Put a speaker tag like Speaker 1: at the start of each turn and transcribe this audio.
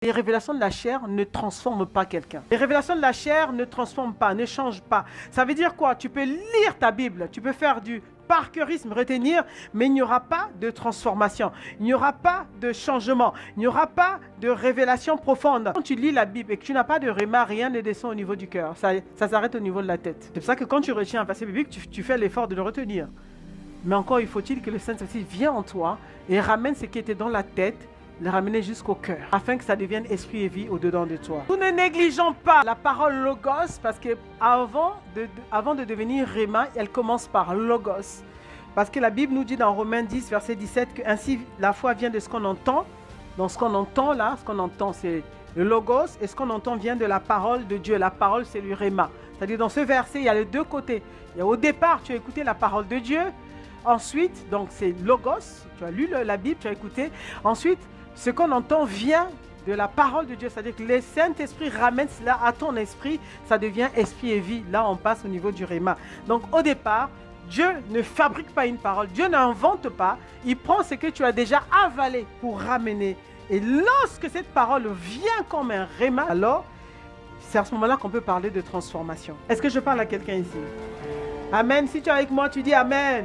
Speaker 1: Les révélations de la chair ne transforment pas quelqu'un. Les révélations de la chair ne transforment pas, ne changent pas. Ça veut dire quoi? Tu peux lire ta Bible, tu peux faire du par-cœurisme, retenir, mais il n'y aura pas de transformation. Il n'y aura pas de changement. Il n'y aura pas de révélation profonde. Quand tu lis la Bible et que tu n'as pas de réma, rien ne descend au niveau du cœur. Ça s'arrête au niveau de la tête. C'est pour ça que quand tu retiens un verset biblique, tu fais l'effort de le retenir. Mais encore, il faut-il que le Saint-Esprit vienne en toi et ramène ce qui était dans la tête, le ramener jusqu'au cœur, afin que ça devienne esprit et vie au-dedans de toi. Nous ne négligeons pas la parole logos, parce que avant de devenir réma, elle commence par logos. Parce que la Bible nous dit dans Romains 10, verset 17, que ainsi la foi vient de ce qu'on entend. Donc ce qu'on entend là, ce qu'on entend c'est le logos, et ce qu'on entend vient de la parole de Dieu. La parole c'est le réma. C'est-à-dire dans ce verset, il y a les deux côtés. Il y a au départ, tu as écouté la parole de Dieu. Ensuite, donc c'est logos, tu as lu la Bible, tu as écouté. Ensuite, ce qu'on entend vient de la parole de Dieu, c'est-à-dire que le Saint-Esprit ramène cela à ton esprit, ça devient esprit et vie. Là, on passe au niveau du réma. Donc, au départ, Dieu ne fabrique pas une parole, Dieu n'invente pas, il prend ce que tu as déjà avalé pour ramener. Et lorsque cette parole vient comme un réma, alors, c'est à ce moment-là qu'on peut parler de transformation. Est-ce que je parle à quelqu'un ici? Amen. Si tu es avec moi, tu dis Amen.